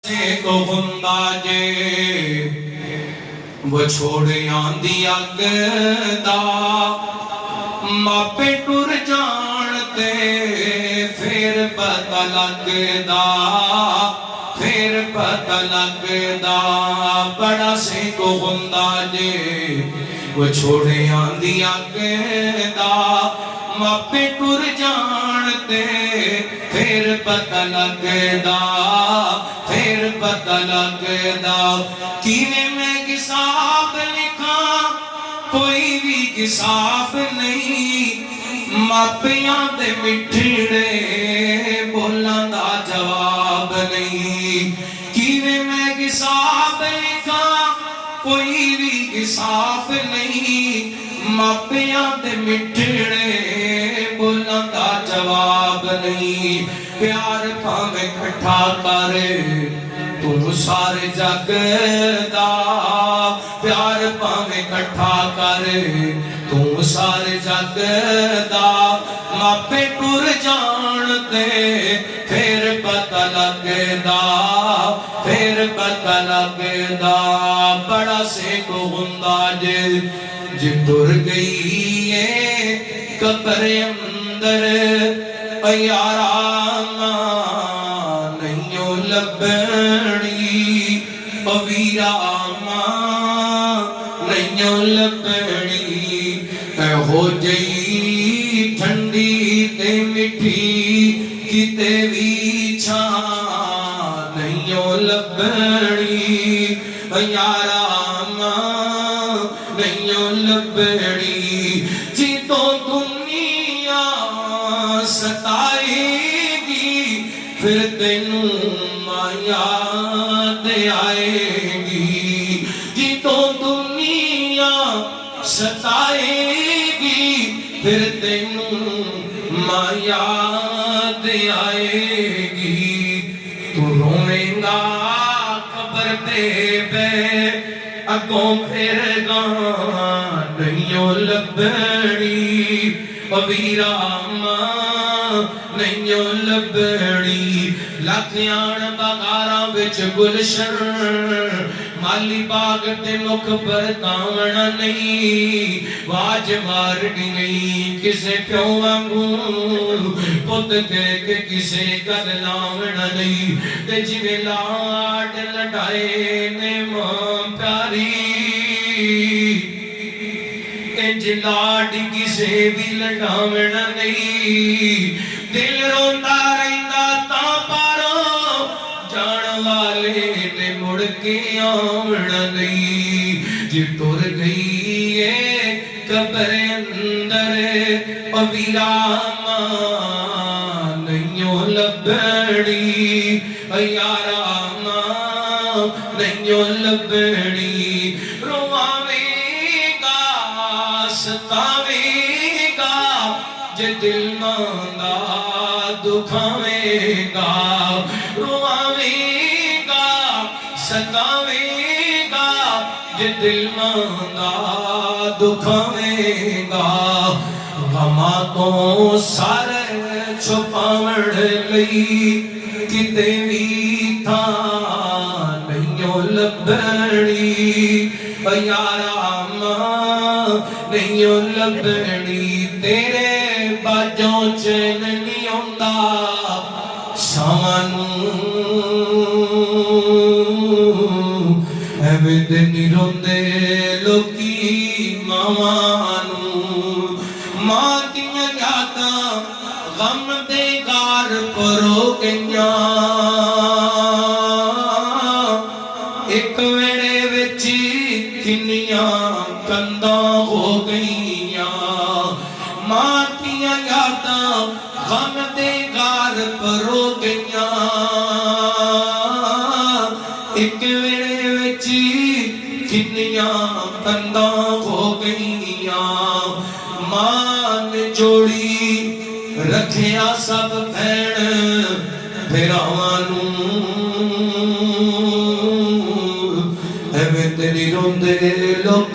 کو ہندا جے وہ چھوڑیاں دی اگ دا ماپے ٹر جان تے پھر پتہ لگدا بڑا سے کو ہندا جے وہ چھوڑیاں دی اگ دا ماپے ٹر جان تے پھر پتہ لگدا کینے میں حساب لکھا کوئی بھی حساب نہیں ماپیاں دے مٹھڑے بولاں دا جواب نہیں کینے میں حساب لکھا کوئی بھی حساب نہیں ماپیاں دے مٹھڑے بولاں دا جواب نہیں پیار پاویں کٹھا کرے تو سارے جگ دا پیار پاویں کٹھا کرے تو سارے جگ دا ماپے ٹر جان تے پھر پتہ لگدا بڑا سے کو ہندا جے ٹر گئی ہے قبر اندر یارا ماں نہیں لبنی ویرا ماں نہیں لبنی ہو جئی ٹھنڈی تے مٹھی کتے بھی چھاں نہیں لبنی یارا ماں نہیں لبنی جی تو دنیا ستائے گی پھر تینوں ماں یاد آئے گی جی تو دنیا ستائے گی پھر تینوں ماں یاد آئے گی تو روئیں گا قبر تے بے اگوں پھر گا نہیں لبنی ویرا ماں نہیں لبنی لاکھیاں بغاراں وچ گلشن مالی باغ تے مکھ پر کامنا نہیں واج مارنی نہیں کسے پیوں وانگوں پت کہہ کے کسے گل لاونا نہیں تے جویں لاڈ لڈائے نے ماں پیاری لاڈ کسے بھی لڑاونا نہیں دل روندا رہندا تاں پارو جان والے نے مڑ کے آونا نہیں جی ٹر گئی ہے قبر اندر ویرا ماں نہیں لبنی یارا ماں نہیں لبنی ستاویں گا جے دل ماندا دکھاویں گا رواویں گا ستاویں گا جے دل ماندا دکھاویں گا غماں تو سر چھپاوڑ لئی کتے بھی تھا نہیں لبنی یارا ماں نہیں لبنی تیرے باجوں چین نہیں ہوندا شامانوں ایویں تے نہیں روندے لوکی ماوانوں ماں دیاں یاداں غم دے گار پرو گئیاں ایک ویڑے وچ کنیاں کنداں ہو گئیاں ماں دیاں یاداں غم دے گار پرو گئیاں ایک ویڑے وچ کنیاں کنداں ہو گئیاں ماں نے جوڑی رکھیا سب بھین بھراواں ایویں تے نہیں روندے لوگ